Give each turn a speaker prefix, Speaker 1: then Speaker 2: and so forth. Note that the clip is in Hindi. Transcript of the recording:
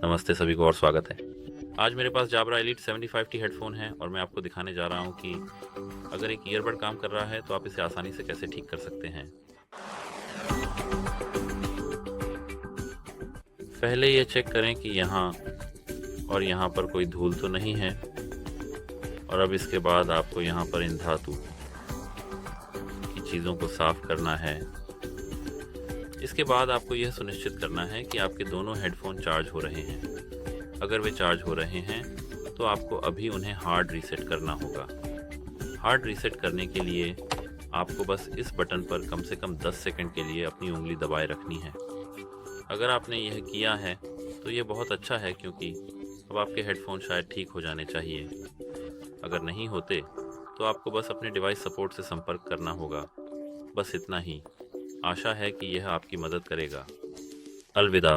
Speaker 1: नमस्ते सभी को और स्वागत है। आज मेरे पास जाब्रा एलीट 75T हेडफोन है और मैं आपको दिखाने जा रहा हूँ कि अगर एक ईयरबड काम कर रहा है तो आप इसे आसानी से कैसे ठीक कर सकते हैं। पहले ये चेक करें कि यहाँ और यहाँ पर कोई धूल तो नहीं है, और अब इसके बाद आपको यहाँ पर इन धातु की चीज़ों को साफ करना है। इसके बाद आपको यह सुनिश्चित करना है कि आपके दोनों हेडफोन चार्ज हो रहे हैं। अगर वे चार्ज हो रहे हैं तो आपको अभी उन्हें हार्ड रीसेट करना होगा। हार्ड रीसेट करने के लिए आपको बस इस बटन पर कम से कम 10 सेकंड के लिए अपनी उंगली दबाए रखनी है। अगर आपने यह किया है तो ये बहुत अच्छा है, क्योंकि अब आपके हेडफोन शायद ठीक हो जाने चाहिए। अगर नहीं होते तो आपको बस अपने डिवाइस सपोर्ट से संपर्क करना होगा। बस इतना ही। आशा है कि यह आपकी मदद करेगा। अलविदा।